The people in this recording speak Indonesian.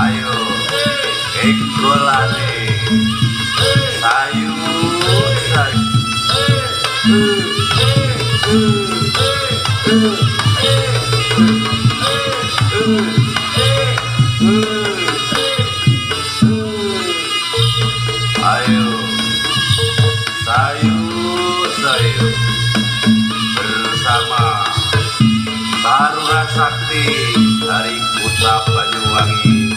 Ayo ekolane sayu sayu. Ayo sayu sayu bersama Taruna Sakti dari Kota Banyuwangi.